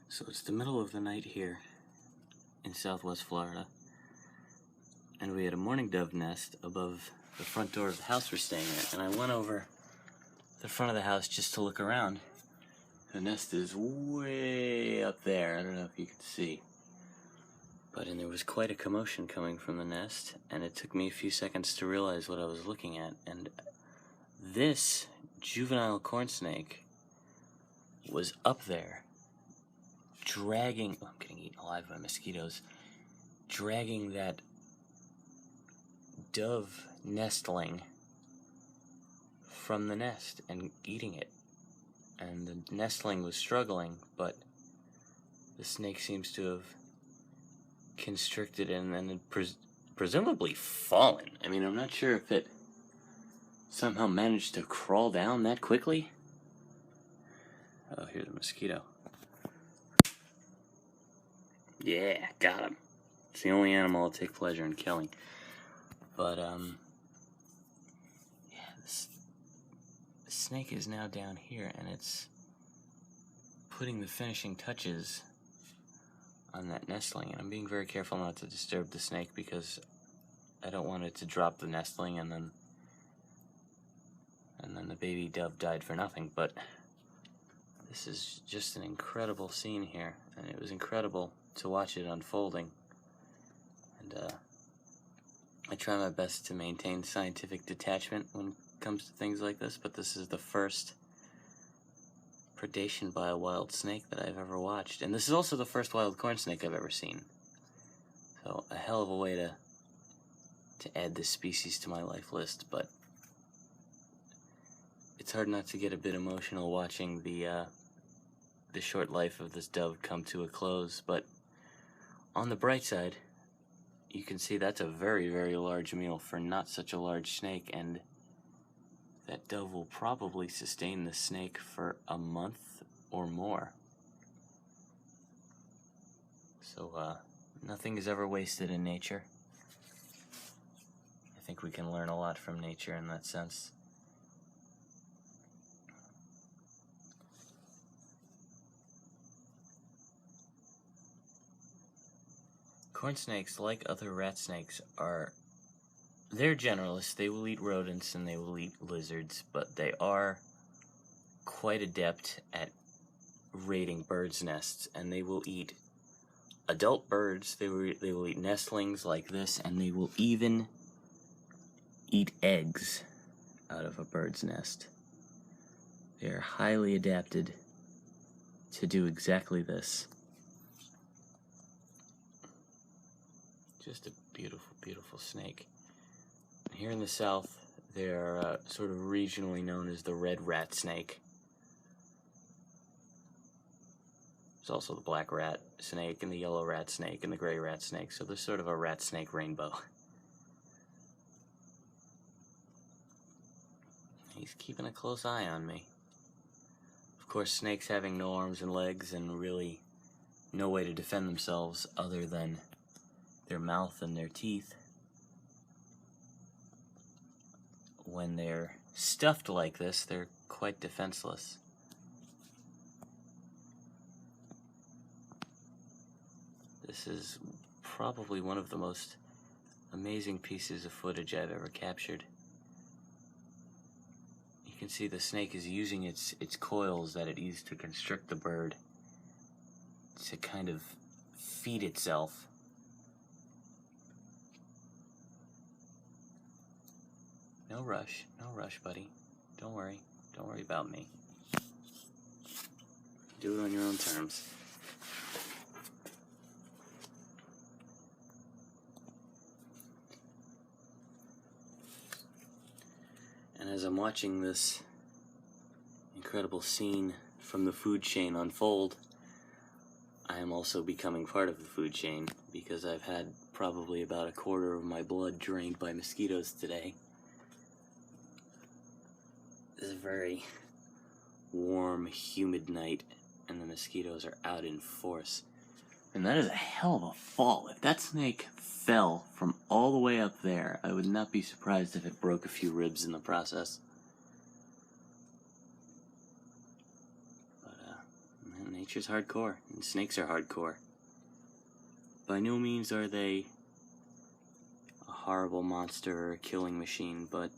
So it's the middle of the night here in southwest Florida, and we had a mourning dove nest above the front door of the house we're staying at, and I went over the front of the house just to look around. The nest is way up there. I don't know if you can see, but there was quite a commotion coming from the nest, and it took me a few seconds to realize what I was looking at. And this juvenile corn snake was up there, dragging, I'm getting eaten alive by mosquitoes, dragging that dove nestling from the nest and eating it. And the nestling was struggling, but the snake seems to have constricted and then presumably fallen. I mean, I'm not sure if it somehow managed to crawl down that quickly. Oh, here's a mosquito. Yeah, got him. It's the only animal I'll take pleasure in killing. But, yeah, the snake is now down here, and it's putting the finishing touches on that nestling. And I'm being very careful not to disturb the snake because I don't want it to drop the nestling and then the baby dove died for nothing. But this is just an incredible scene here, and it was incredible to watch it unfolding. And I try my best to maintain scientific detachment when it comes to things like this, but this is the first predation by a wild snake that I've ever watched. And this is also the first wild corn snake I've ever seen. So a hell of a way to add this species to my life list, but it's hard not to get a bit emotional watching the short life of this dove come to a close. But on the bright side, you can see that's a very, very large meal for not such a large snake, and that dove will probably sustain the snake for a month or more. So, nothing is ever wasted in nature. I think we can learn a lot from nature in that sense. Corn snakes, like other rat snakes, they're generalists. They will eat rodents and they will eat lizards, but they are quite adept at raiding birds' nests, and they will eat adult birds, they will eat nestlings like this, and they will even eat eggs out of a bird's nest. They are highly adapted to do exactly this. Just a beautiful, beautiful snake. Here in the south, they're sort of regionally known as the red rat snake. There's also the black rat snake and the yellow rat snake and the gray rat snake, so there's sort of a rat snake rainbow. He's keeping a close eye on me. Of course, snakes having no arms and legs and really no way to defend themselves other than their mouth and their teeth. When they're stuffed like this, they're quite defenseless. This is probably one of the most amazing pieces of footage I've ever captured. You can see the snake is using its coils that it used to constrict the bird to kind of feed itself. No rush, buddy. Don't worry about me. Do it on your own terms. And as I'm watching this incredible scene from the food chain unfold, I am also becoming part of the food chain, because I've had probably about a quarter of my blood drained by mosquitoes today. It's a very warm, humid night, and the mosquitoes are out in force. And that is a hell of a fall. If that snake fell from all the way up there, I would not be surprised if it broke a few ribs in the process. But, Nature's hardcore, and snakes are hardcore. By no means are they a horrible monster or a killing machine, but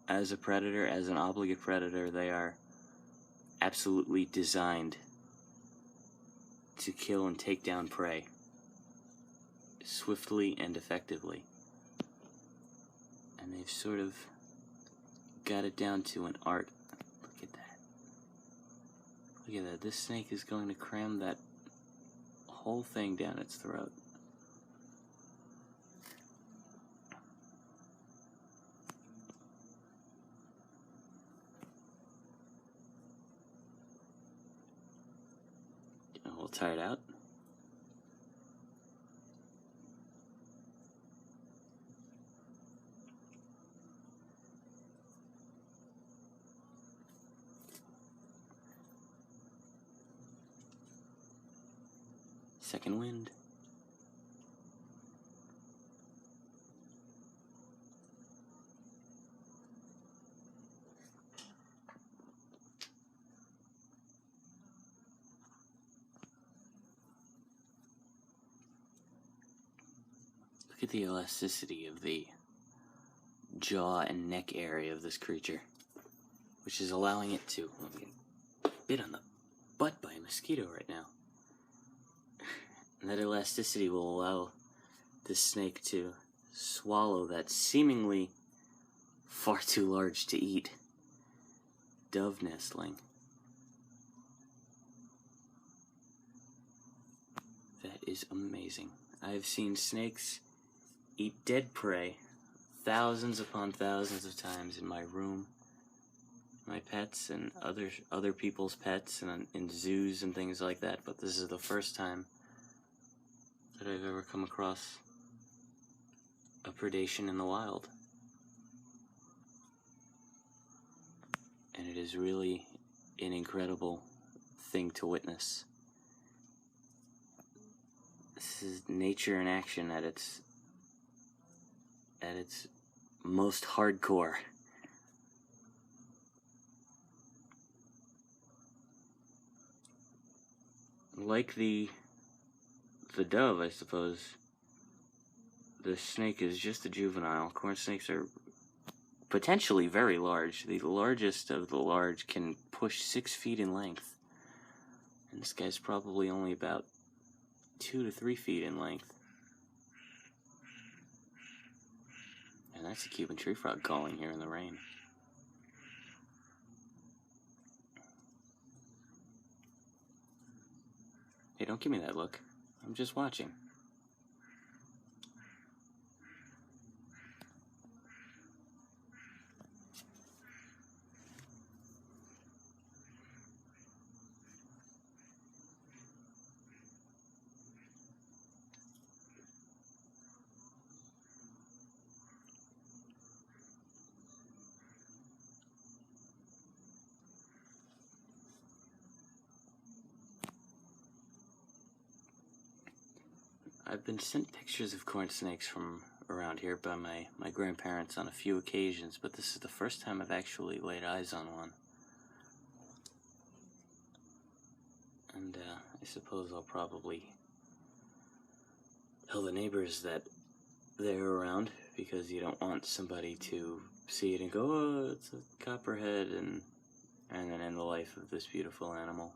as a predator, as an obligate predator, they are absolutely designed to kill and take down prey swiftly and effectively. And they've sort of got it down to an art. Look at that. Look at that. This snake is going to cram that whole thing down its throat. We'll tire it out. Second wind. Look at the elasticity of the jaw and neck area of this creature, which is allowing it to bit on the butt by a mosquito right now. And that elasticity will allow this snake to swallow that seemingly far too large to eat dove nestling. That is amazing. I have seen snakes eat dead prey thousands upon thousands of times in my room, my pets and other people's pets, and in zoos and things like that, but this is the first time that I've ever come across a predation in the wild. And it is really an incredible thing to witness. This is nature in action at its most hardcore. Like the dove, I suppose, the snake is just a juvenile. Corn snakes are potentially very large. The largest of the large can push 6 feet in length. And this guy's probably only about 2 to 3 feet in length. And that's a Cuban tree frog calling here in the rain. Hey, don't give me that look. I'm just watching. I've been sent pictures of corn snakes from around here by my grandparents on a few occasions, but this is the first time I've actually laid eyes on one. And I suppose I'll probably tell the neighbors that they're around, because you don't want somebody to see it and go, oh, it's a copperhead, and then end the life of this beautiful animal.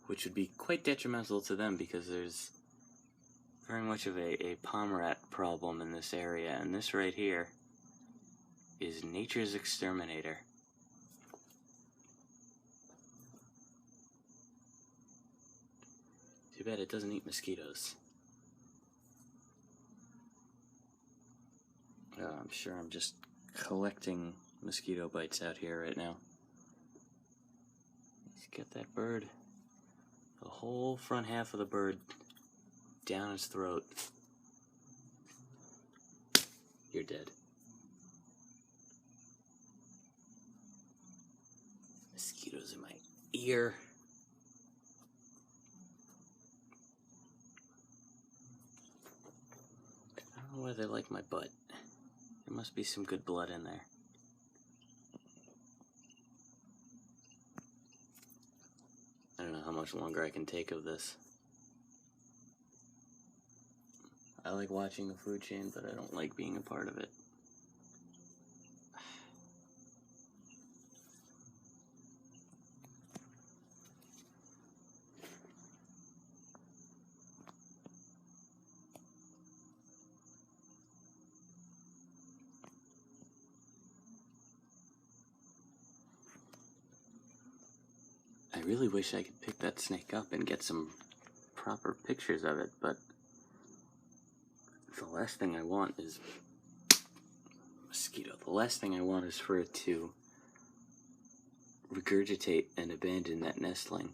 Which would be quite detrimental to them, because there's very much of a palm rat problem in this area, and this right here is nature's exterminator. Too bad it doesn't eat mosquitoes. I'm sure I'm just collecting mosquito bites out here right now. Let's get that bird. The whole front half of the bird down his throat. You're dead. Mosquitoes in my ear. I don't know why they like my butt. There must be some good blood in there. much longer I can take of this. I like watching the food chain, but I don't like being a part of it. I really wish I could pick that snake up and get some proper pictures of it, but the last thing I want is mosquito. The last thing I want is for it to regurgitate and abandon that nestling.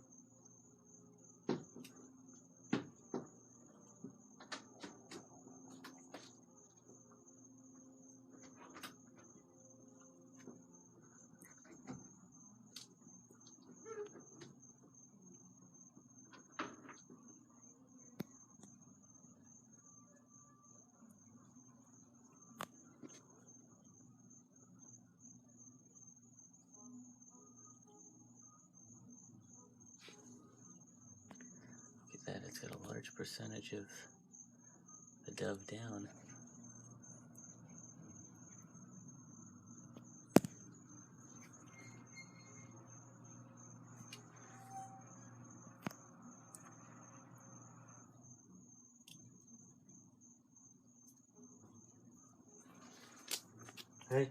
That it's got a large percentage of the dove down. Hey.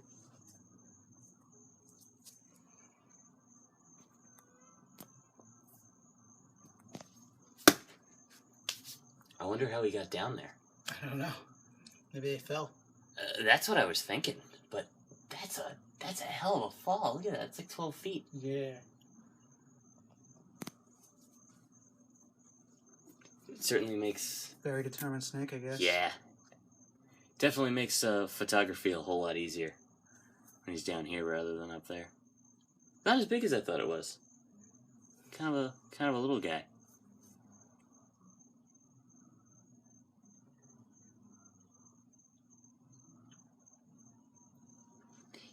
I wonder how he got down there. I don't know. Maybe they fell. That's what I was thinking, but that's a hell of a fall. Look at that, it's like 12 feet. Yeah. It certainly makes... Very determined snake, I guess. Yeah. Definitely makes photography a whole lot easier when he's down here rather than up there. Not as big as I thought it was. Kind of a little guy.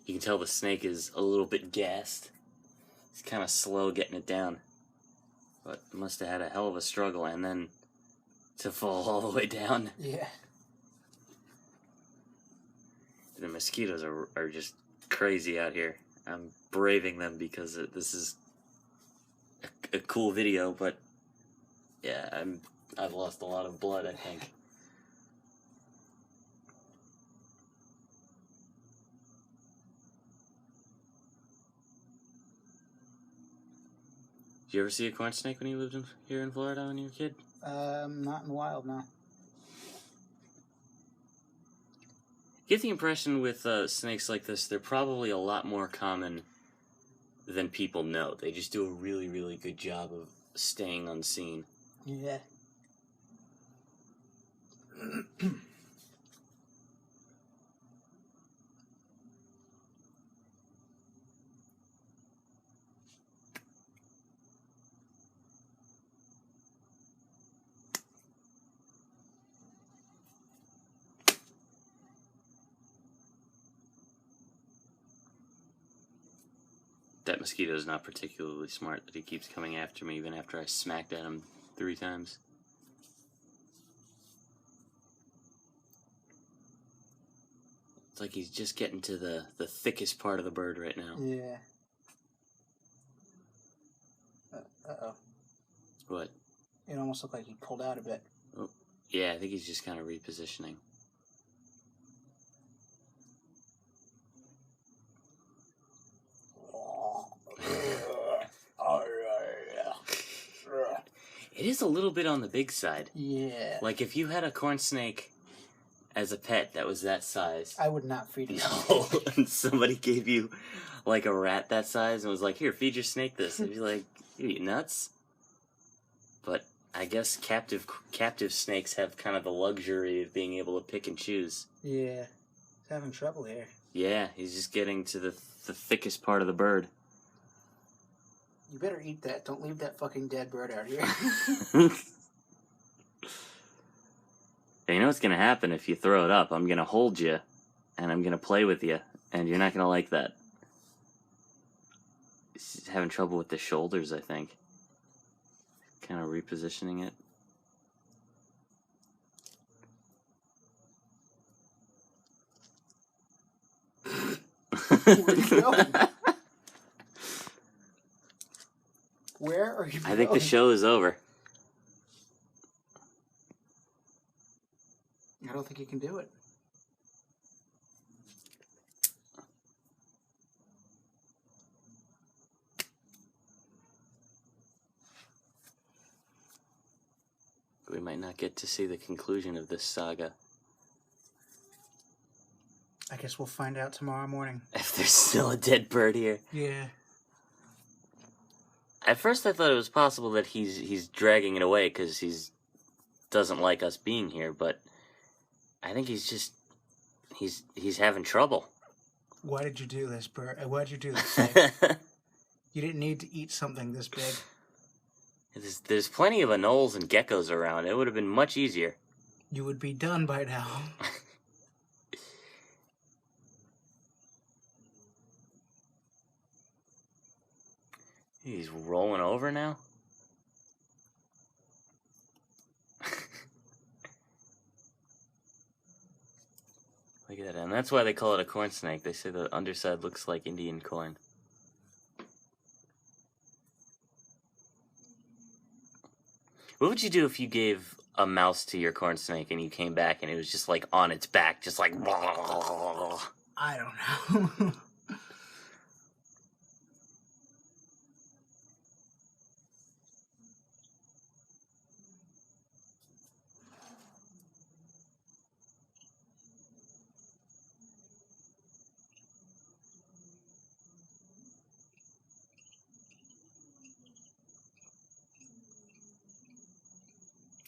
You can tell the snake is a little bit gassed. He's kind of slow getting it down. But must have had a hell of a struggle, and then to fall all the way down. Yeah. The mosquitoes are just crazy out here. I'm braving them because this is a cool video, but yeah, I've lost a lot of blood, I think. Did you ever see a corn snake when you lived here in Florida when you were a kid? Not in the wild, no. Get the impression with snakes like this, they're probably a lot more common than people know. They just do a really, really good job of staying unseen. Yeah. That mosquito is not particularly smart that he keeps coming after me even after I smacked at him 3 times. It's like he's just getting to the thickest part of the bird right now. Yeah. Uh-oh. What? It almost looked like he pulled out a bit. Oh, yeah, I think he's just kind of repositioning. It is a little bit on the big side. Yeah. Like if you had a corn snake as a pet that was that size. I would not feed it. No, and somebody gave you like a rat that size and was like, here, feed your snake this. And you'd be like, you nuts? But I guess captive snakes have kind of the luxury of being able to pick and choose. Yeah. He's having trouble here. Yeah, he's just getting to the thickest part of the bird. You better eat that. Don't leave that fucking dead bird out here. You know what's going to happen if you throw it up? I'm going to hold you, and I'm going to play with you, and you're not going to like that. He's having trouble with the shoulders, I think. kind of repositioning it. Where are you going? Where are you going? I think the show is over. I don't think you can do it. We might not get to see the conclusion of this saga. I guess we'll find out tomorrow morning. If there's still a dead bird here. Yeah. At first I thought it was possible that he's dragging it away because he's doesn't like us being here, but I think he's having trouble. Why did you do this, bird? Why did you do this? You didn't need to eat something this big. There's plenty of anoles and geckos around. It would have been much easier. You would be done by now. He's rolling over now? Look at that. And that's why they call it a corn snake. They say the underside looks like Indian corn. What would you do if you gave a mouse to your corn snake and you came back and it was just like on its back, just like... I don't know.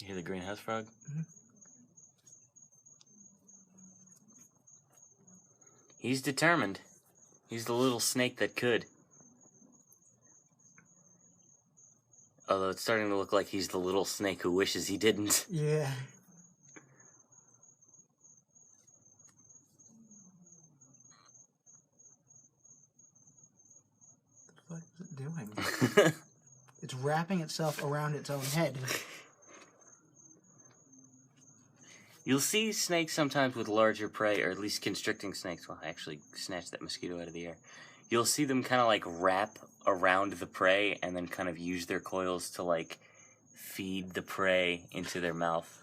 You hear the greenhouse frog? Mm-hmm. He's determined. He's the little snake that could. Although it's starting to look like he's the little snake who wishes he didn't. Yeah. What the fuck is it doing? It's wrapping itself around its own head. You'll see snakes sometimes with larger prey, or at least constricting snakes. Well, I actually snatched that mosquito out of the air. You'll see them kind of like wrap around the prey and then kind of use their coils to like feed the prey into their mouth.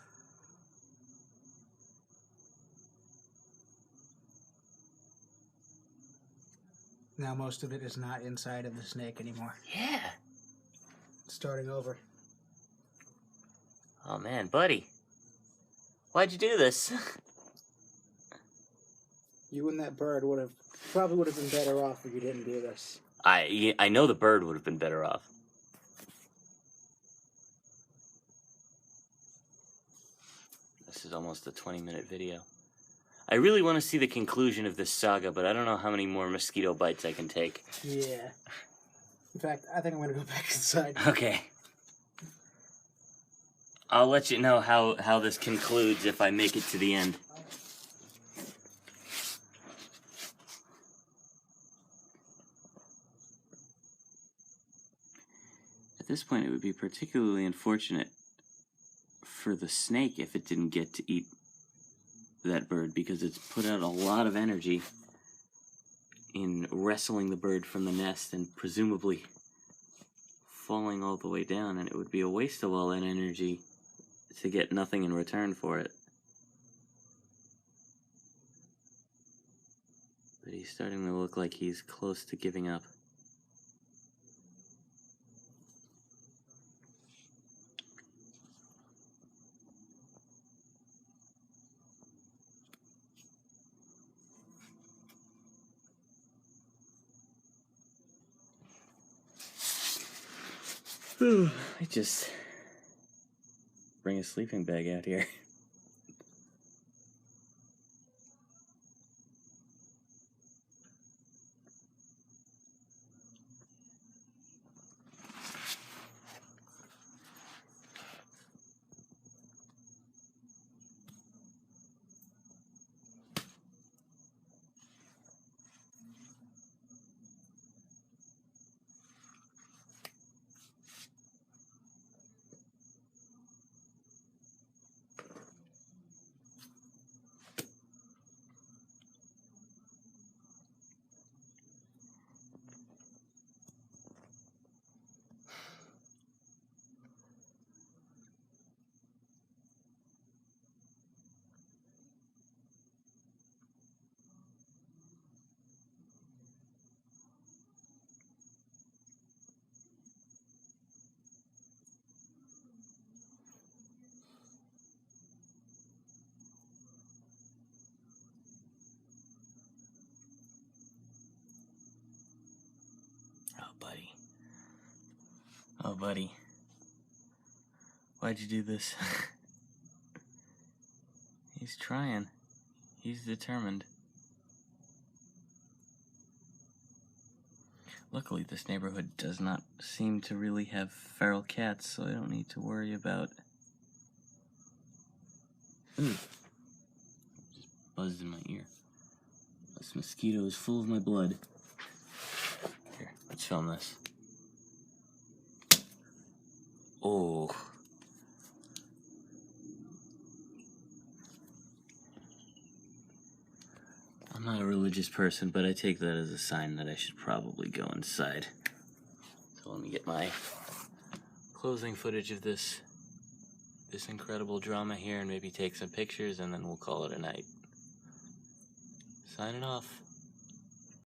Now most of it is not inside of the snake anymore. Yeah. It's starting over. Oh man, buddy. Why'd you do this? You and that bird probably would have been better off if you didn't do this. I know the bird would have been better off. This is almost a 20-minute video. I really want to see the conclusion of this saga, but I don't know how many more mosquito bites I can take. Yeah. In fact, I think I'm going to go back inside. Okay. I'll let you know how this concludes if I make it to the end. At this point, it would be particularly unfortunate for the snake if it didn't get to eat that bird, because it's put out a lot of energy in wrestling the bird from the nest and presumably falling all the way down, and it would be a waste of all that energy to get nothing in return for it. But he's starting to look like he's close to giving up. I just bring a sleeping bag out here. Oh, buddy. Why'd you do this? He's trying. He's determined. Luckily, this neighborhood does not seem to really have feral cats, so I don't need to worry about... Ooh. Just buzzed in my ear. This mosquito is full of my blood. Here, let's film this. Oh. I'm not a religious person, but I take that as a sign that I should probably go inside. So let me get my closing footage of this incredible drama here and maybe take some pictures, and then we'll call it a night. Signing off.